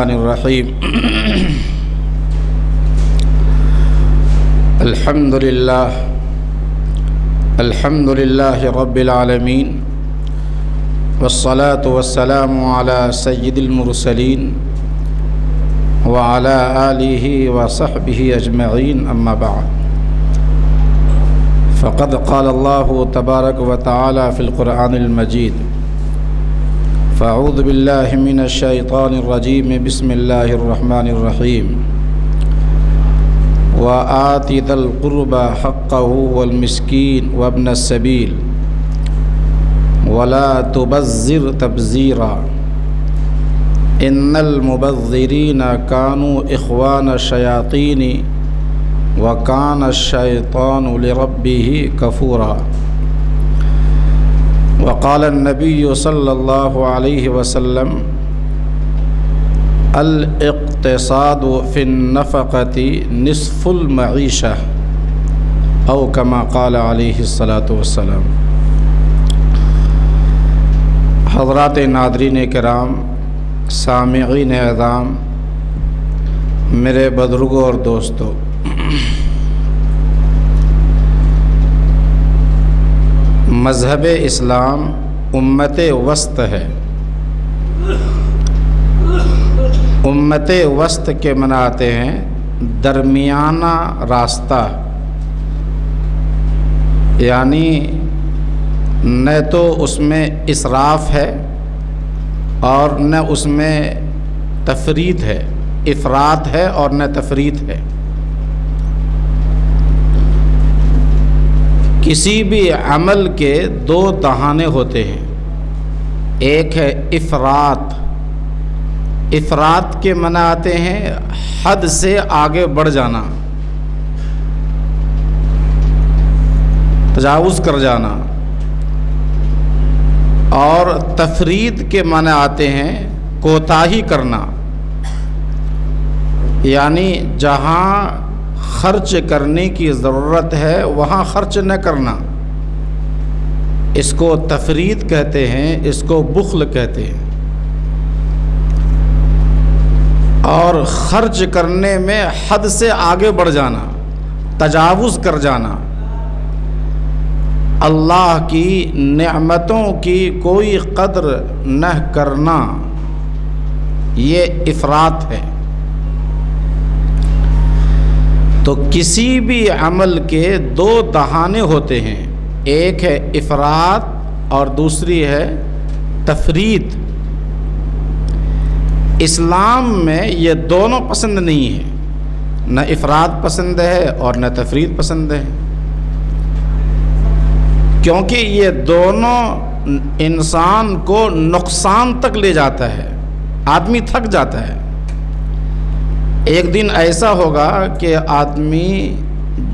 الرحیم الحمد للہ رب العالمین والصلاة والسلام علی سید المرسلین وعلی آلہ وصحبہ اجمعین اما بعد فقد قال اللہ تبارک وتعالی فی القرآن المجید فاعوذ باللہ من الشیطان الرجیم بسم اللہ الرحمن الرحیم وآت ذا القربى حقه والمسکین وابن السبیل ولا تبذر تبذیرا ان المبذرین کانوا اخوان الشیاطین وکان الشیطان لربہ کفورا وقال النبی صلی اللہ علیہ وسلم الاقتصاد فی النفقة نصف المعیشہ او کما قال علیہ الصلاۃ والسلام۔ حضرات ناظرین کرام، سامعین اعظام، میرے بزرگوں اور دوستو، مذہب اسلام امت وسط ہے۔ امت وسط کے مناتے ہیں درمیانہ راستہ، یعنی نہ تو اس میں اسراف ہے اور نہ اس میں تفریط ہے، افراط ہے اور نہ تفریط ہے۔ کسی بھی عمل کے دو دہانے ہوتے ہیں، ایک ہے افراط۔ افراط کے معنی آتے ہیں حد سے آگے بڑھ جانا، تجاوز کر جانا، اور تفریط کے معنی آتے ہیں کوتاہی کرنا، یعنی جہاں خرچ کرنے کی ضرورت ہے وہاں خرچ نہ کرنا۔ اس کو تفریط کہتے ہیں، اس کو بخل کہتے ہیں۔ اور خرچ کرنے میں حد سے آگے بڑھ جانا، تجاوز کر جانا، اللہ کی نعمتوں کی کوئی قدر نہ کرنا، یہ افراط ہے۔ تو کسی بھی عمل کے دو دہانے ہوتے ہیں، ایک ہے افراط اور دوسری ہے تفریط۔ اسلام میں یہ دونوں پسند نہیں ہے، نہ افراط پسند ہے اور نہ تفریط پسند ہے، کیونکہ یہ دونوں انسان کو نقصان تک لے جاتا ہے، آدمی تھک جاتا ہے۔ ایک دن ایسا ہوگا کہ آدمی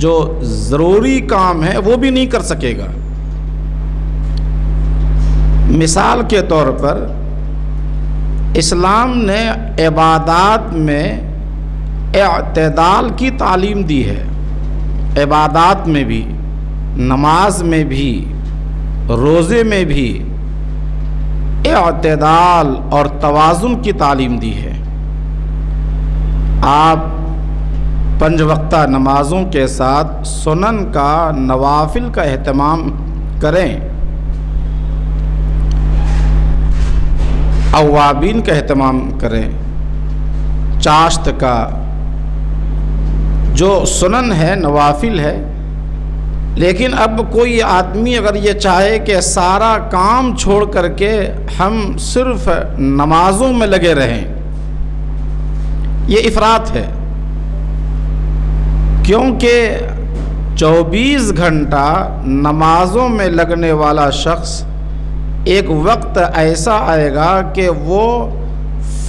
جو ضروری کام ہے وہ بھی نہیں کر سکے گا۔ مثال کے طور پر اسلام نے عبادات میں اعتدال کی تعلیم دی ہے۔ عبادات میں بھی، نماز میں بھی، روزے میں بھی اعتدال اور توازن کی تعلیم دی ہے۔ آپ 5 وقتہ نمازوں کے ساتھ سنن کا، نوافل کا اہتمام کریں، اوابین کا اہتمام کریں، چاشت کا، جو سنن ہے، نوافل ہے۔ لیکن اب کوئی آدمی اگر یہ چاہے کہ سارا کام چھوڑ کر کے ہم صرف نمازوں میں لگے رہیں، یہ افراط ہے، کیونکہ 24 گھنٹہ نمازوں میں لگنے والا شخص ایک وقت ایسا آئے گا کہ وہ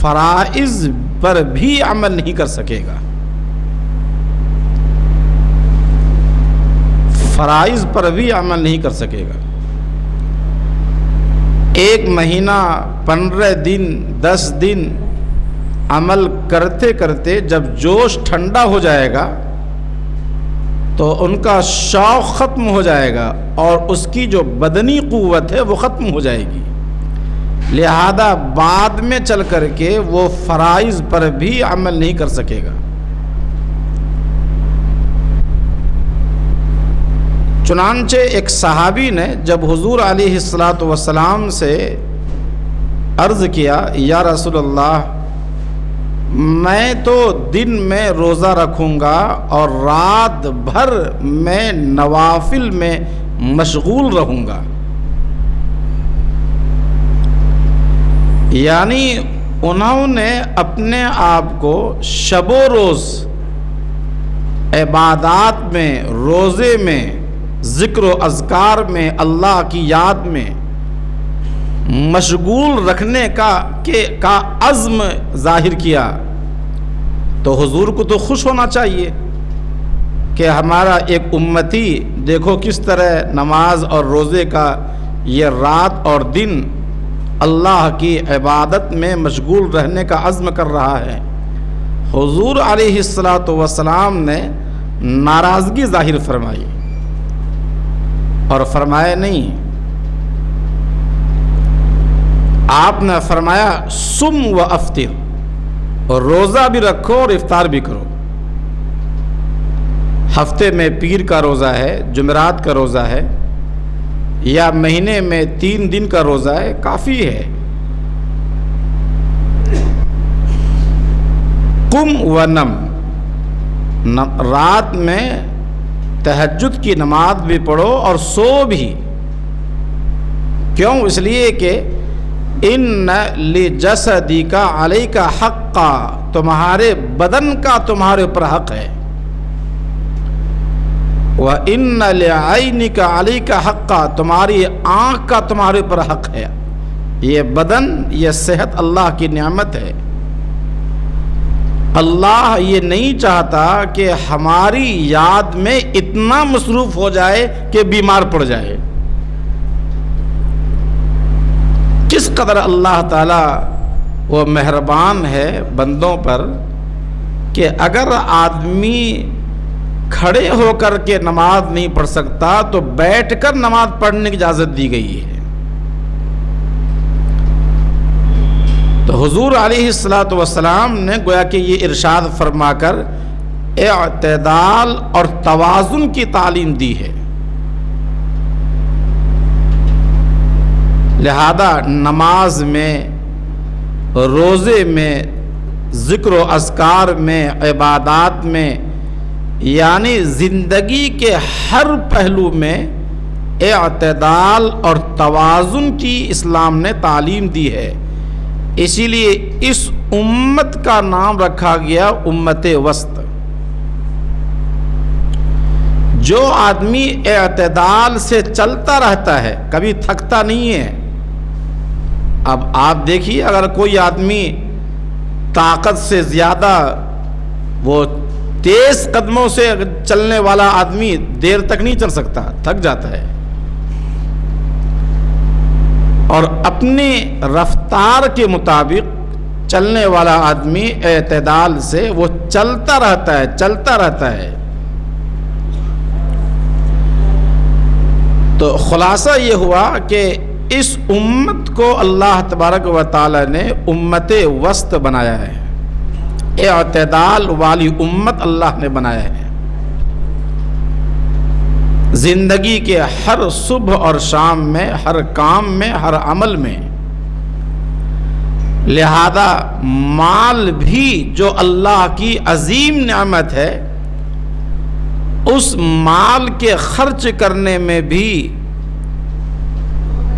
فرائض پر بھی عمل نہیں کر سکے گا۔ فرائض پر بھی عمل نہیں کر سکے گا۔ 1 مہینہ، 15 دن، 10 دن عمل کرتے کرتے جب جوش ٹھنڈا ہو جائے گا تو ان کا شوق ختم ہو جائے گا اور اس کی جو بدنی قوت ہے وہ ختم ہو جائے گی۔ لہذا بعد میں چل کر کے وہ فرائض پر بھی عمل نہیں کر سکے گا۔ چنانچہ ایک صحابی نے جب حضور علیہ الصلوۃ سے عرض کیا، یا رسول اللہ، میں تو دن میں روزہ رکھوں گا اور رات بھر میں نوافل میں مشغول رہوں گا، یعنی انہوں نے اپنے آپ کو شب و روز عبادات میں، روزے میں، ذکر و اذکار میں، اللہ کی یاد میں مشغول رکھنے کا عزم ظاہر کیا۔ تو حضور کو تو خوش ہونا چاہیے کہ ہمارا ایک امتی دیکھو کس طرح نماز اور روزے کا یہ رات اور دن اللہ کی عبادت میں مشغول رہنے کا عزم کر رہا ہے۔ حضور علیہ الصلوۃ نے ناراضگی ظاہر فرمائی اور فرمایا نہیں، آپ نے فرمایا سم و افطر، اور روزہ بھی رکھو اور افطار بھی کرو۔ ہفتے میں پیر کا روزہ ہے، جمعرات کا روزہ ہے، یا مہینے میں 3 دن کا روزہ ہے، کافی ہے۔ قم و نم، رات میں تہجد کی نماز بھی پڑھو اور سو بھی۔ کیوں؟ اس لیے کہ ان لجسدک علیک حقا، تمہارے بدن کا تمہارے اوپر حق ہے، وَإِنَّ لِعَيْنِكَ عَلَيْكَ حَقًّا، تمہاری آنکھ کا تمہارے اوپر حق ہے۔ یہ بدن، یہ صحت اللہ کی نعمت ہے۔ اللہ یہ نہیں چاہتا کہ ہماری یاد میں اتنا مصروف ہو جائے کہ بیمار پڑ جائے۔ کس قدر اللہ تعالیٰ وہ مہربان ہے بندوں پر کہ اگر آدمی کھڑے ہو کر کے نماز نہیں پڑھ سکتا تو بیٹھ کر نماز پڑھنے کی اجازت دی گئی ہے۔ تو حضور علیہ الصلوۃ نے گویا کہ یہ ارشاد فرما کر اعتدال اور توازن کی تعلیم دی ہے۔ لہذا نماز میں، روزے میں، ذکر و اذکار میں، عبادات میں، یعنی زندگی کے ہر پہلو میں اعتدال اور توازن کی اسلام نے تعلیم دی ہے۔ اسی لیے اس امت کا نام رکھا گیا امت وسط۔ جو آدمی اعتدال سے چلتا رہتا ہے کبھی تھکتا نہیں ہے۔ اب آپ دیکھیے، اگر کوئی آدمی طاقت سے زیادہ وہ تیز قدموں سے چلنے والا آدمی دیر تک نہیں چل سکتا، تھک جاتا ہے، اور اپنی رفتار کے مطابق چلنے والا آدمی اعتدال سے وہ چلتا رہتا ہے۔ تو خلاصہ یہ ہوا کہ اس امت کو اللہ تبارک و تعالی نے امت وسط بنایا ہے، اعتدال والی امت اللہ نے بنایا ہے۔ زندگی کے ہر صبح اور شام میں، ہر کام میں، ہر عمل میں۔ لہذا مال بھی جو اللہ کی عظیم نعمت ہے، اس مال کے خرچ کرنے میں بھی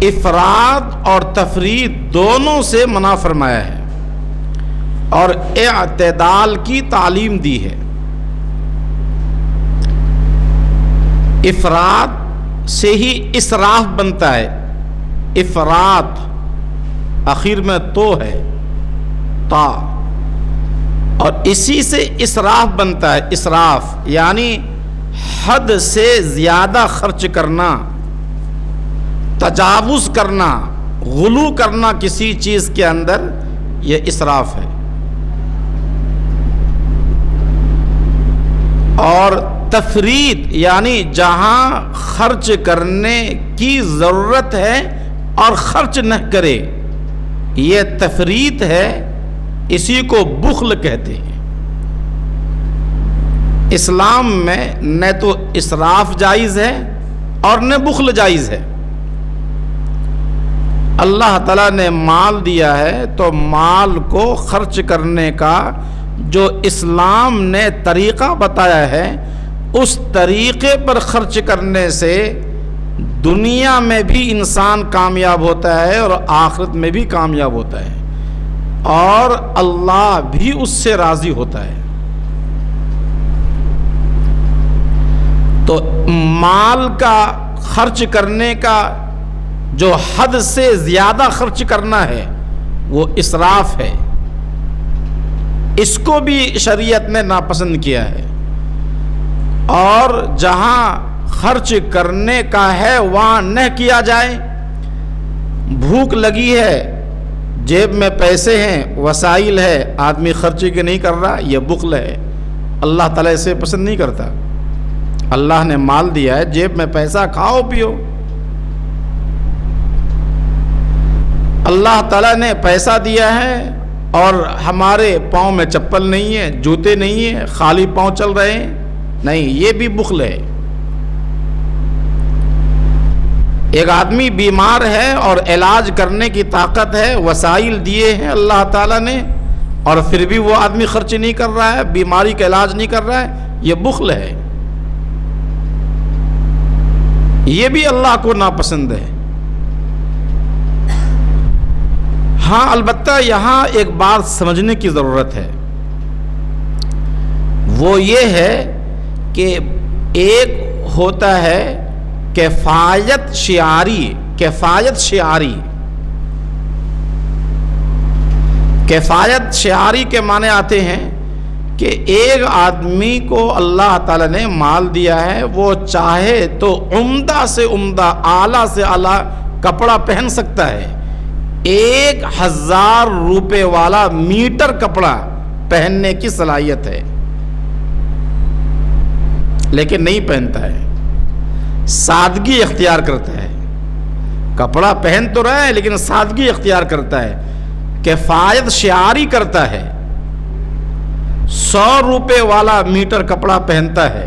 افراد اور تفرید دونوں سے منع فرمایا ہے اور اعتدال کی تعلیم دی ہے۔ افراد سے ہی اسراف بنتا ہے، افراد آخر میں تو ہے تا، اور اسی سے اسراف بنتا ہے۔ اسراف یعنی حد سے زیادہ خرچ کرنا، تجاوز کرنا، غلو کرنا کسی چیز کے اندر، یہ اسراف ہے۔ اور تفرید یعنی جہاں خرچ کرنے کی ضرورت ہے اور خرچ نہ کرے، یہ تفریط ہے، اسی کو بخل کہتے ہیں۔ اسلام میں نہ تو اسراف جائز ہے اور نہ بخل جائز ہے۔ اللہ تعالیٰ نے مال دیا ہے تو مال کو خرچ کرنے کا جو اسلام نے طریقہ بتایا ہے، اس طریقے پر خرچ کرنے سے دنیا میں بھی انسان کامیاب ہوتا ہے اور آخرت میں بھی کامیاب ہوتا ہے، اور اللہ بھی اس سے راضی ہوتا ہے۔ تو مال کا خرچ کرنے کا جو حد سے زیادہ خرچ کرنا ہے وہ اسراف ہے، اس کو بھی شریعت نے ناپسند کیا ہے۔ اور جہاں خرچ کرنے کا ہے وہاں نہ کیا جائے۔ بھوک لگی ہے، جیب میں پیسے ہیں، وسائل ہے، آدمی خرچ کے نہیں کر رہا، یہ بخل ہے۔ اللہ تعالیٰ اسے پسند نہیں کرتا۔ اللہ نے مال دیا ہے، جیب میں پیسہ، کھاؤ پیو۔ اللہ تعالیٰ نے پیسہ دیا ہے اور ہمارے پاؤں میں چپل نہیں ہے، جوتے نہیں ہیں، خالی پاؤں چل رہے ہیں، نہیں، یہ بھی بخل ہے۔ ایک آدمی بیمار ہے اور علاج کرنے کی طاقت ہے، وسائل دیے ہیں اللہ تعالیٰ نے، اور پھر بھی وہ آدمی خرچ نہیں کر رہا ہے، بیماری کا علاج نہیں کر رہا ہے، یہ بخل ہے۔ یہ بھی اللہ کو ناپسند ہے۔ ہاں، البتہ یہاں ایک بات سمجھنے کی ضرورت ہے، وہ یہ ہے کہ ایک ہوتا ہے کفایت شعاری۔ کفایت شعاری، کفایت شعاری کے معنی آتے ہیں کہ ایک آدمی کو اللہ تعالیٰ نے مال دیا ہے، وہ چاہے تو عمدہ سے عمدہ، اعلیٰ سے اعلیٰ کپڑا پہن سکتا ہے۔ 1000 روپے والا میٹر کپڑا پہننے کی صلاحیت ہے، لیکن نہیں پہنتا ہے، سادگی اختیار کرتا ہے۔ کپڑا پہن تو رہا ہے لیکن سادگی اختیار کرتا ہے، کفایت شعاری کرتا ہے، 100 روپے والا میٹر کپڑا پہنتا ہے۔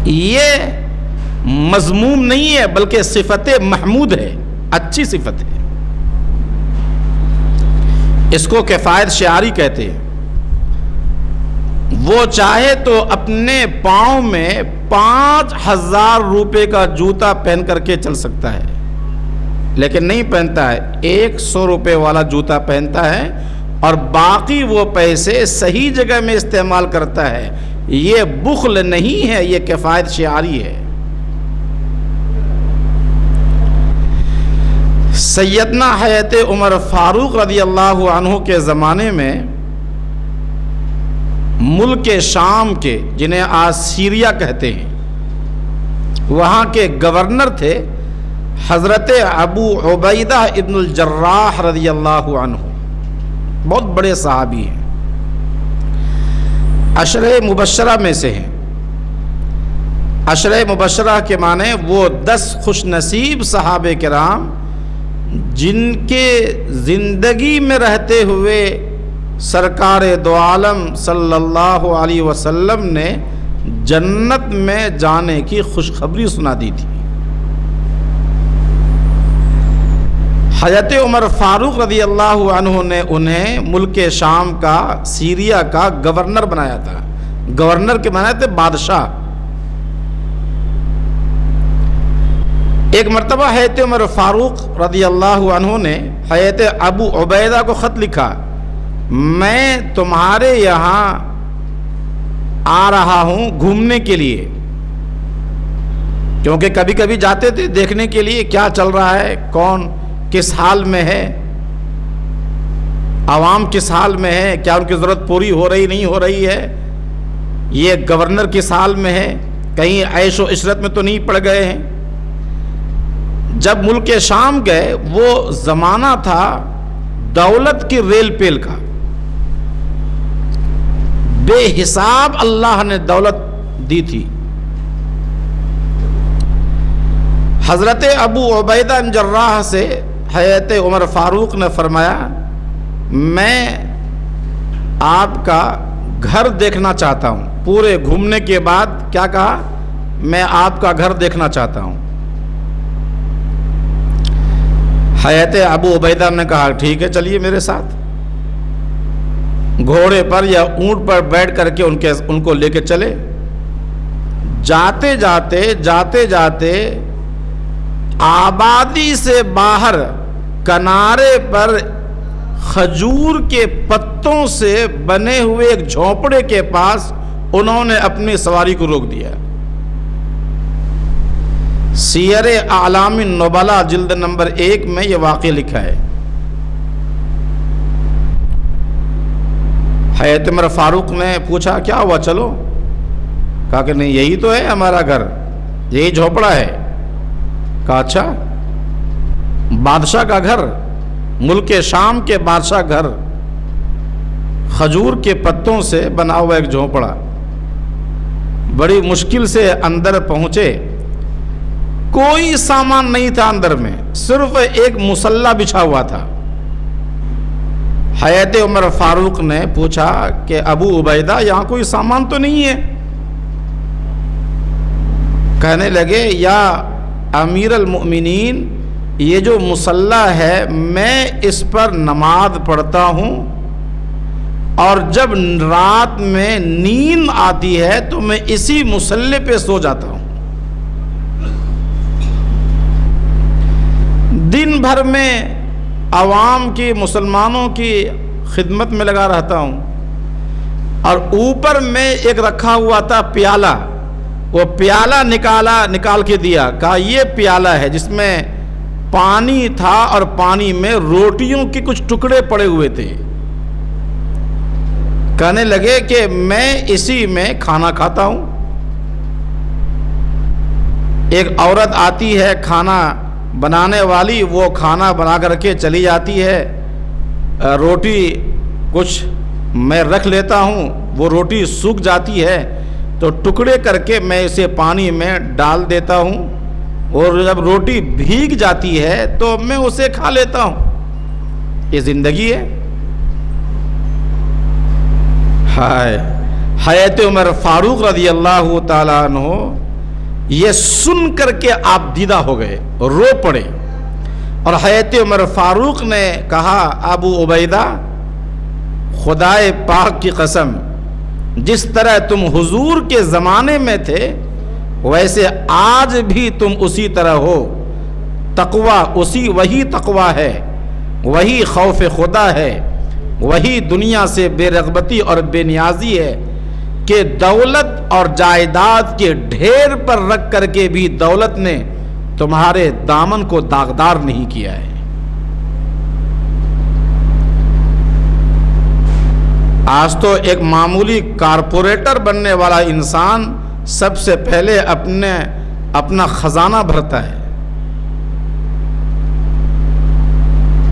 یہ مذموم نہیں ہے بلکہ صفت محمود ہے، اچھی صفت ہے، اس کو کفایت شعاری کہتے ہیں۔ وہ چاہے تو اپنے پاؤں میں 5000 روپے کا جوتا پہن کر کے چل سکتا ہے، لیکن نہیں پہنتا ہے، 100 روپے والا جوتا پہنتا ہے اور باقی وہ پیسے صحیح جگہ میں استعمال کرتا ہے۔ یہ بخل نہیں ہے، یہ کفایت شعاری ہے۔ سیدنا حضرت عمر فاروق رضی اللہ عنہ کے زمانے میں ملک شام کے، جنہیں آج سیریا کہتے ہیں، وہاں کے گورنر تھے حضرت ابو عبیدہ ابن الجراح رضی اللہ عنہ، بہت بڑے صحابی ہیں، عشرہ مبشرہ میں سے ہیں۔ عشرہ مبشرہ کے معنی وہ 10 خوش نصیب صحابہ کرام جن کے زندگی میں رہتے ہوئے سرکار دو عالم صلی اللہ علیہ وسلم نے جنت میں جانے کی خوشخبری سنا دی تھی۔ حضرت عمر فاروق رضی اللہ عنہ نے انہیں ملک شام کا، سیریا کا گورنر بنایا تھا۔ گورنر کے معنی تھے بادشاہ۔ ایک مرتبہ حضرت عمر فاروق رضی اللہ عنہ نے حضرت ابو عبیدہ کو خط لکھا، میں تمہارے یہاں آ رہا ہوں گھومنے کے لیے، کیونکہ کبھی کبھی جاتے تھے دیکھنے کے لیے کیا چل رہا ہے، کون کس حال میں ہے، عوام کس حال میں ہے، کیا ان کی ضرورت پوری ہو رہی نہیں ہو رہی ہے، یہ گورنر کس حال میں ہے، کہیں عیش و عشرت میں تو نہیں پڑ گئے ہیں۔ جب ملک شام گئے، وہ زمانہ تھا دولت کی ریل پیل کا، بے حساب اللہ نے دولت دی تھی۔ حضرت ابو عبیدہ بن جراح سے حضرت عمر فاروق نے فرمایا میں آپ کا گھر دیکھنا چاہتا ہوں. پورے گھومنے کے بعد کیا کہا؟ میں آپ کا گھر دیکھنا چاہتا ہوں. حضرت ابو عبیدہ نے کہا ٹھیک ہے چلیے میرے ساتھ. گھوڑے پر یا اونٹ پر بیٹھ کر کے ان کو لے کے چلے. جاتے جاتے آبادی سے باہر کنارے پر کھجور کے پتوں سے بنے ہوئے ایک جھونپڑے کے پاس انہوں نے اپنی سواری کو روک دیا. سیر اعلام النبلاء جلد نمبر 1 میں یہ واقعہ لکھا ہے. حضرت عمر فاروق نے پوچھا کیا ہوا چلو؟ کہا کہ نہیں یہی تو ہے ہمارا گھر, یہی جھونپڑا ہے. کہا اچھا, بادشاہ کا گھر, ملک شام کے بادشاہ گھر, کھجور کے پتوں سے بنا ہوا ایک جھونپڑا. بڑی مشکل سے اندر پہنچے. کوئی سامان نہیں تھا اندر میں, صرف ایک مصلی بچھا ہوا تھا. حضرت عمر فاروق نے پوچھا کہ ابو عبیدہ یہاں کوئی سامان تو نہیں ہے؟ کہنے لگے یا امیر المؤمنین, یہ جو مصلی ہے میں اس پر نماز پڑھتا ہوں اور جب رات میں نیند آتی ہے تو میں اسی مصلی پہ سو جاتا ہوں. دن بھر میں عوام کی, مسلمانوں کی خدمت میں لگا رہتا ہوں. اور اوپر میں ایک رکھا ہوا تھا پیالہ, وہ پیالہ نکال کے دیا. کہا یہ پیالہ ہے جس میں پانی تھا اور پانی میں روٹیوں کے کچھ ٹکڑے پڑے ہوئے تھے. کہنے لگے کہ میں اسی میں کھانا کھاتا ہوں. ایک عورت آتی ہے کھانا بنانے والی, وہ کھانا بنا کر کے چلی جاتی ہے. روٹی کچھ میں رکھ لیتا ہوں, وہ روٹی سوکھ جاتی ہے تو ٹکڑے کر کے میں اسے پانی میں ڈال دیتا ہوں, اور جب روٹی بھیگ جاتی ہے تو میں اسے کھا لیتا ہوں. یہ زندگی ہے. ہائے, حضرت عمر فاروق رضی اللہ تعالیٰ عنہ یہ سن کر کے آپ دیدہ ہو گئے, رو پڑے. اور حضرت عمر فاروق نے کہا ابو عبیدہ خدائے پاک کی قسم, جس طرح تم حضور کے زمانے میں تھے ویسے آج بھی تم اسی طرح ہو. تقوی وہی تقوی ہے, وہی خوف خدا ہے, وہی دنیا سے بے رغبتی اور بے نیازی ہے کہ دولت اور جائیداد کے ڈھیر پر رکھ کر کے بھی دولت نے تمہارے دامن کو داغدار نہیں کیا ہے. آج تو ایک معمولی کارپوریٹر بننے والا انسان سب سے پہلے اپنا خزانہ بھرتا ہے,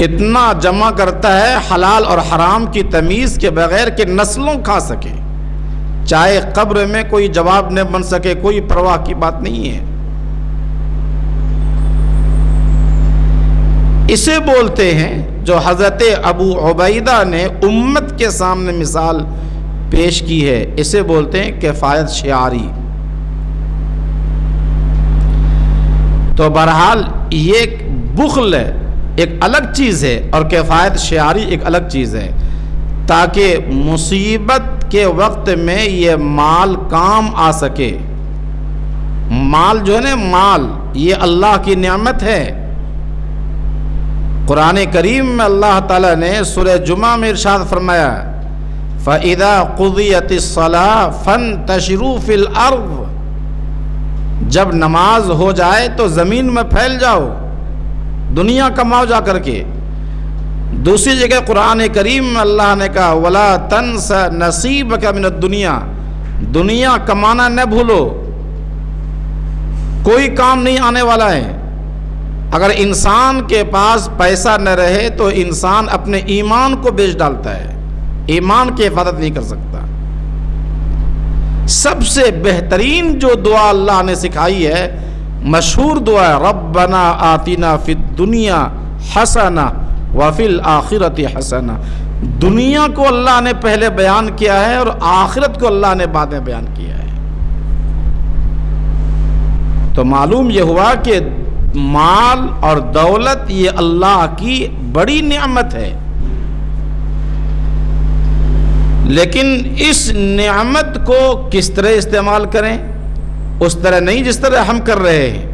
اتنا جمع کرتا ہے حلال اور حرام کی تمیز کے بغیر کہ نسلوں کھا سکے, چاہے قبر میں کوئی جواب نہ بن سکے, کوئی پرواہ کی بات نہیں ہے. اسے بولتے ہیں جو حضرت ابو عبیدہ نے امت کے سامنے مثال پیش کی ہے, اسے بولتے ہیں کفایت شعاری. تو بہرحال یہ بخل ایک الگ چیز ہے اور کفایت شعاری ایک الگ چیز ہے, تاکہ مصیبت کے وقت میں یہ مال کام آ سکے. مال جو ہے نا, مال یہ اللہ کی نعمت ہے. قرآن کریم میں اللہ تعالیٰ نے سورہ جمعہ میں ارشاد فرمایا فَإِذَا قُضِيَتِ الصَّلَاةُ فَانْتَشِرُوا فِي الْأَرْضِ, جب نماز ہو جائے تو زمین میں پھیل جاؤ, دنیا کماؤ جا کر کے. دوسری جگہ قرآن کریم میں اللہ نے کہا وَلَا تَنْسَ نَصِيبَكَ مِنَ الدُّنْيَا, دنیا کمانا نہ بھولو, کوئی کام نہیں آنے والا ہے. اگر انسان کے پاس پیسہ نہ رہے تو انسان اپنے ایمان کو بیچ ڈالتا ہے, ایمان کی حفاظت نہیں کر سکتا. سب سے بہترین جو دعا اللہ نے سکھائی ہے, مشہور دعا ہے ربنا آتنا فی الدنیا حسنہ وفی الآخرۃ حسنہ، دنیا کو اللہ نے پہلے بیان کیا ہے اور آخرت کو اللہ نے بعد میں بیان کیا ہے۔ تو معلوم یہ ہوا کہ مال اور دولت یہ اللہ کی بڑی نعمت ہے، لیکن اس نعمت کو کس طرح استعمال کریں؟ اس طرح نہیں جس طرح ہم کر رہے ہیں،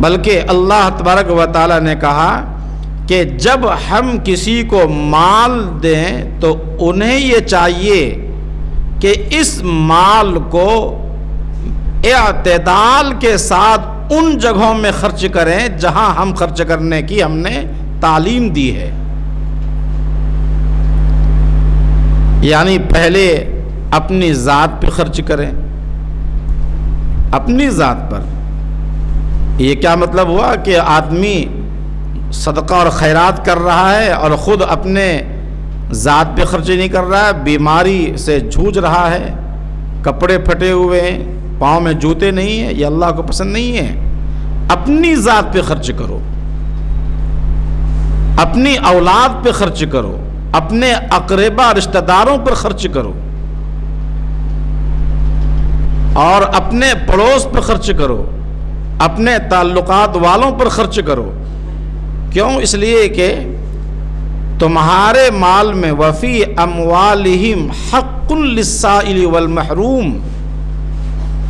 بلکہ اللہ تبارک و تعالی نے کہا کہ جب ہم کسی کو مال دیں تو انہیں یہ چاہیے کہ اس مال کو اعتدال کے ساتھ ان جگہوں میں خرچ کریں جہاں ہم خرچ کرنے کی ہم نے تعلیم دی ہے۔ یعنی پہلے اپنی ذات پہ خرچ کریں، اپنی ذات پر۔ یہ کیا مطلب ہوا کہ آدمی صدقہ اور خیرات کر رہا ہے اور خود اپنے ذات پہ خرچ نہیں کر رہا ہے، بیماری سے جھوج رہا ہے، کپڑے پھٹے ہوئے ہیں، پاؤں میں جوتے نہیں ہیں، یہ اللہ کو پسند نہیں ہے۔ اپنی ذات پہ خرچ کرو، اپنی اولاد پہ خرچ کرو، اپنے اقربا رشتہ داروں پر خرچ کرو، اور اپنے پڑوس پر خرچ کرو، اپنے تعلقات والوں پر خرچ کرو۔ کیوں؟ اس لیے کہ تمہارے مال میں وفی اموالہم حق للسائل والمحروم،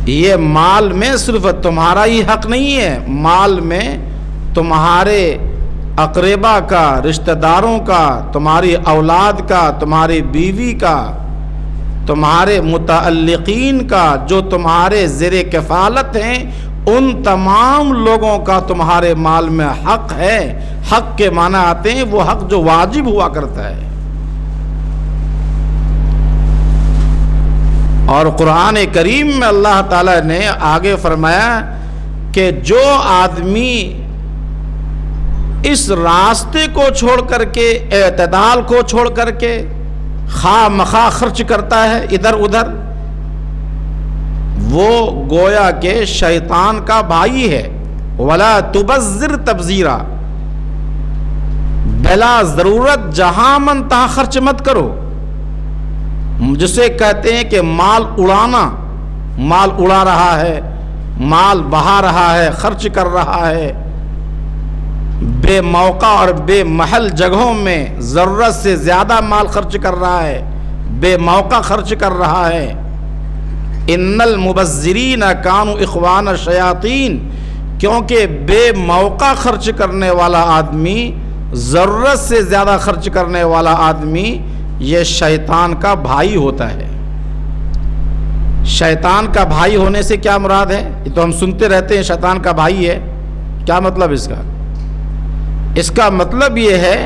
یہ مال میں صرف تمہارا ہی حق نہیں ہے، مال میں تمہارے اقربا کا، رشتہ داروں کا، تمہاری اولاد کا، تمہاری بیوی کا، تمہارے متعلقین کا، جو تمہارے زیر کفالت ہیں، ان تمام لوگوں کا تمہارے مال میں حق ہے۔ حق کے معنی آتے ہیں وہ حق جو واجب ہوا کرتا ہے۔ اور قرآن کریم میں اللہ تعالیٰ نے آگے فرمایا کہ جو آدمی اس راستے کو چھوڑ کر کے، اعتدال کو چھوڑ کر کے خواہ مخواہ خرچ کرتا ہے ادھر ادھر، وہ گویا کہ شیطان کا بھائی ہے۔ وَلَا تُبَذِّرْ تَبْذِيرًا، بلا ضرورت جہاں من تہاں خرچ مت کرو، جسے کہتے ہیں کہ مال اڑانا، مال اڑا رہا ہے، مال بہا رہا ہے، خرچ کر رہا ہے، بے موقع اور بے محل جگہوں میں ضرورت سے زیادہ مال خرچ کر رہا ہے، بے موقع خرچ کر رہا ہے۔ ان المبذرین کانوا اخوان الشیاطین، کیونکہ بے موقع خرچ کرنے والا آدمی، ضرورت سے زیادہ خرچ کرنے والا آدمی، یہ شیطان کا بھائی ہوتا ہے۔ شیطان کا بھائی ہونے سے کیا مراد ہے؟ یہ تو ہم سنتے رہتے ہیں شیطان کا بھائی ہے، کیا مطلب اس کا؟ اس کا مطلب یہ ہے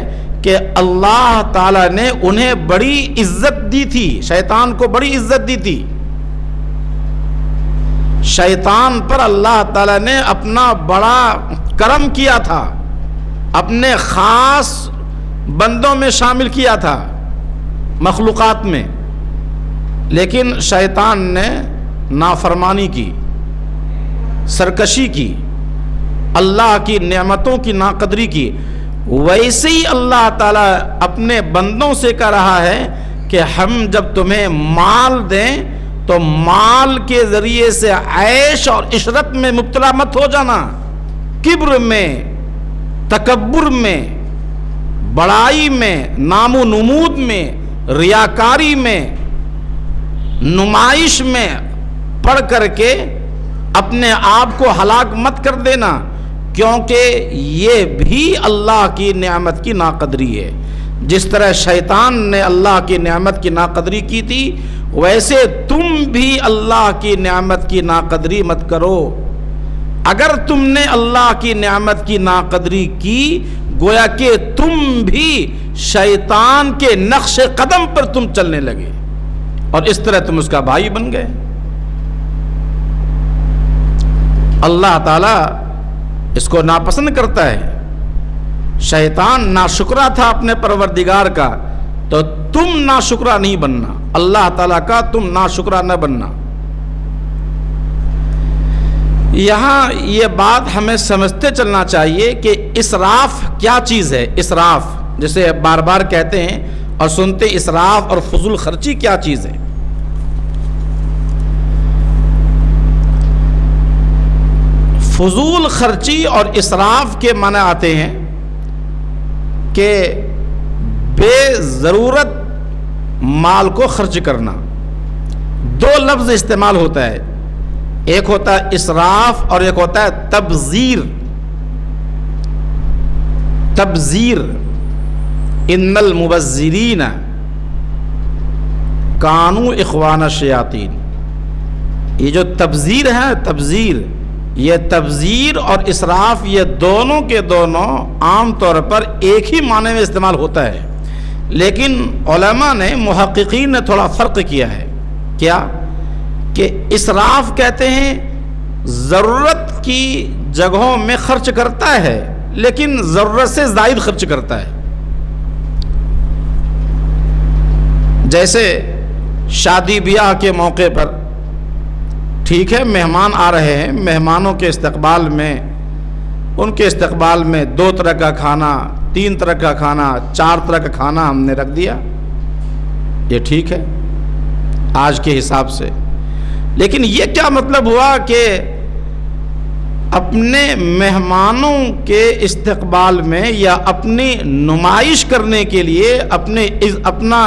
کہ اللہ تعالیٰ نے انہیں بڑی عزت دی تھی، شیطان کو بڑی عزت دی تھی۔ شیطان پر اللہ تعالیٰ نے اپنا بڑا کرم کیا تھا، اپنے خاص بندوں میں شامل کیا تھا، مخلوقات میں، لیکن شیطان نے نافرمانی کی، سرکشی کی، اللہ کی نعمتوں کی ناقدری کی۔ ویسے ہی اللہ تعالیٰ اپنے بندوں سے کہہ رہا ہے کہ ہم جب تمہیں مال دیں تو مال کے ذریعے سے عیش اور عشرت میں مبتلا مت ہو جانا، کبر میں، تکبر میں، بڑائی میں، نام و نمود میں، ریاکاری میں، نمائش میں پڑھ کر کے اپنے آپ کو ہلاک مت کر دینا، کیونکہ یہ بھی اللہ کی نعمت کی ناقدری ہے۔ جس طرح شیطان نے اللہ کی نعمت کی ناقدری کی تھی، ویسے تم بھی اللہ کی نعمت کی ناقدری مت کرو۔ اگر تم نے اللہ کی نعمت کی ناقدری کی، گویا کہ تم بھی شیطان کے نقش قدم پر تم چلنے لگے، اور اس طرح تم اس کا بھائی بن گئے۔ اللہ تعالیٰ اس کو ناپسند کرتا ہے۔ شیطان ناشکرا تھا اپنے پروردگار کا، تو تم ناشکرا نہیں بننا، اللہ تعالیٰ کا تم ناشکرا نہ بننا۔ یہاں یہ بات ہمیں سمجھتے چلنا چاہیے کہ اسراف کیا چیز ہے. اسراف جسے بار بار کہتے ہیں اور سنتے، اسراف اور فضول خرچی کیا چیز ہے. فضول خرچی اور اسراف کے معنی آتے ہیں کہ بے ضرورت مال کو خرچ کرنا. دو لفظ استعمال ہوتا ہے، ایک ہوتا ہے اسراف اور ایک ہوتا ہے تبذیر. تبذیر، ان المبذرین کانوا اخوان الشیاطین. یہ جو تبذیر ہے، تبذیر، یہ تبذیر اور اسراف یہ دونوں کے دونوں عام طور پر ایک ہی معنی میں استعمال ہوتا ہے، لیکن علماء نے، محققین نے تھوڑا فرق کیا ہے. کیا کہ اسراف کہتے ہیں ضرورت کی جگہوں میں خرچ کرتا ہے لیکن ضرورت سے زائد خرچ کرتا ہے. جیسے شادی بیاہ کے موقع پر ٹھیک ہے مہمان آ رہے ہیں، مہمانوں کے استقبال میں، ان کے استقبال میں 2 طرح کا کھانا، 3 طرح کا کھانا، 4 طرح کا کھانا ہم نے رکھ دیا، یہ ٹھیک ہے آج کے حساب سے. لیکن یہ کیا مطلب ہوا کہ اپنے مہمانوں کے استقبال میں یا اپنی نمائش کرنے کے لیے، اپنا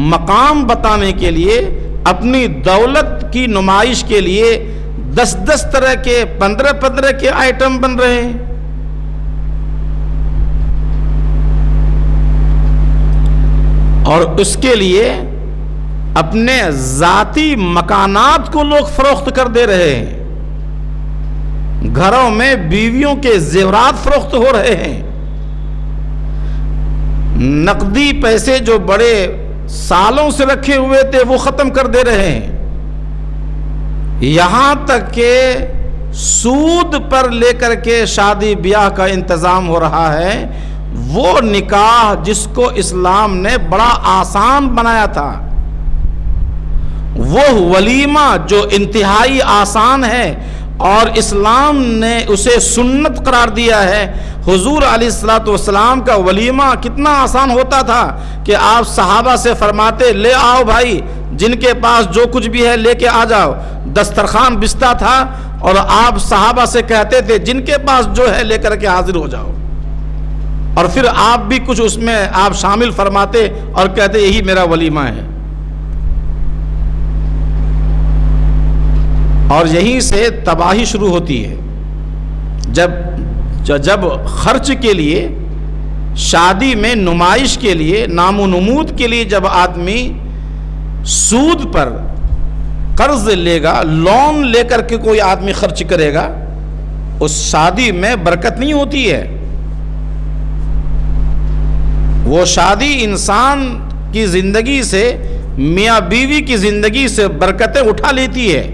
مقام بتانے کے لیے، اپنی دولت کی نمائش کے لیے 10 طرح کے، 15 کے آئٹم بن رہے ہیں. اور اس کے لیے اپنے ذاتی مکانات کو لوگ فروخت کر دے رہے ہیں. گھروں میں بیویوں کے زیورات فروخت ہو رہے ہیں. نقدی پیسے جو بڑے سالوں سے رکھے ہوئے تھے وہ ختم کر دے رہے ہیں. یہاں تک کہ سود پر لے کر کے شادی بیاہ کا انتظام ہو رہا ہے. وہ نکاح جس کو اسلام نے بڑا آسان بنایا تھا، وہ ولیمہ جو انتہائی آسان ہے اور اسلام نے اسے سنت قرار دیا ہے. حضور علیہ الصلوۃ والسلام کا ولیمہ کتنا آسان ہوتا تھا کہ آپ صحابہ سے فرماتے لے آؤ بھائی، جن کے پاس جو کچھ بھی ہے لے کے آ جاؤ. دسترخوان بچتا تھا اور آپ صحابہ سے کہتے تھے جن کے پاس جو ہے لے کر کے حاضر ہو جاؤ، اور پھر آپ بھی کچھ اس میں آپ شامل فرماتے اور کہتے یہی میرا ولیمہ ہے. اور یہیں سے تباہی شروع ہوتی ہے. جب خرچ کے لیے، شادی میں نمائش کے لیے، نام و نمود کے لیے جب آدمی سود پر قرض لے گا، لون لے کر کے کوئی آدمی خرچ کرے گا، اس شادی میں برکت نہیں ہوتی ہے. وہ شادی انسان کی زندگی سے، میاں بیوی کی زندگی سے برکتیں اٹھا لیتی ہے.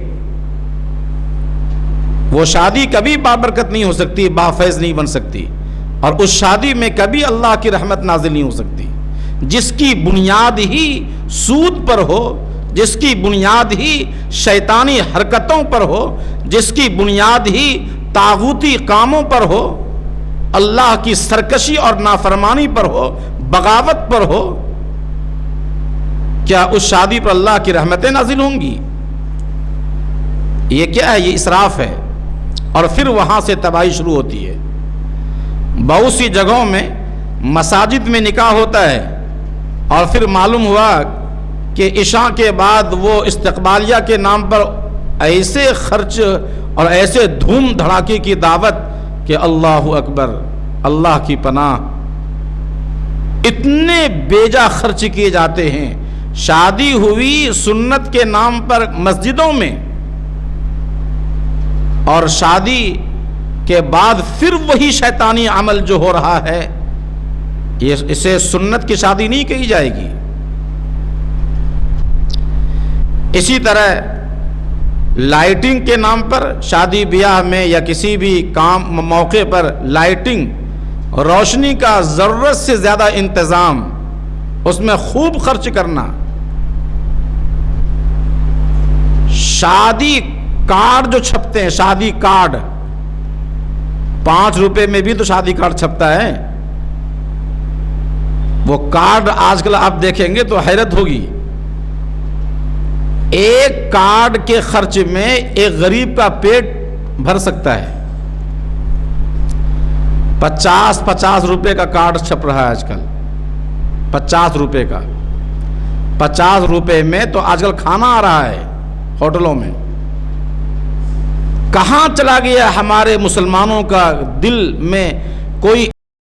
وہ شادی کبھی بابرکت نہیں ہو سکتی، بافیض نہیں بن سکتی، اور اس شادی میں کبھی اللہ کی رحمت نازل نہیں ہو سکتی جس کی بنیاد ہی سود پر ہو، جس کی بنیاد ہی شیطانی حرکتوں پر ہو، جس کی بنیاد ہی طاغوتی کاموں پر ہو، اللہ کی سرکشی اور نافرمانی پر ہو، بغاوت پر ہو. کیا اس شادی پر اللہ کی رحمتیں نازل ہوں گی؟ یہ کیا ہے؟ یہ اسراف ہے. اور پھر وہاں سے تباہی شروع ہوتی ہے. بہت سی جگہوں میں مساجد میں نکاح ہوتا ہے اور پھر معلوم ہوا کہ عشاء کے بعد وہ استقبالیہ کے نام پر ایسے خرچ اور ایسے دھوم دھڑاکے کی دعوت کہ اللہ اکبر، اللہ کی پناہ، اتنے بیجا خرچ کیے جاتے ہیں. شادی ہوئی سنت کے نام پر مسجدوں میں، اور شادی کے بعد پھر وہی شیطانی عمل جو ہو رہا ہے، اسے سنت کی شادی نہیں کہی جائے گی. اسی طرح لائٹنگ کے نام پر شادی بیاہ میں یا کسی بھی کام موقع پر لائٹنگ، روشنی کا ضرورت سے زیادہ انتظام، اس میں خوب خرچ کرنا. شادی کارڈ جو چھپتے ہیں، شادی کارڈ، 5 روپے میں بھی تو شادی کارڈ چھپتا ہے. وہ کارڈ آج کل آپ دیکھیں گے تو حیرت ہوگی. ایک کارڈ کے خرچ میں ایک غریب کا پیٹ بھر سکتا ہے. 50 روپے کا کارڈ چھپ رہا ہے آج کل، 50 روپے کا. 50 روپے میں تو آج کل کھانا آ رہا ہے ہوٹلوں میں. کہاں چلا گیا ہمارے مسلمانوں کا دل میں کوئی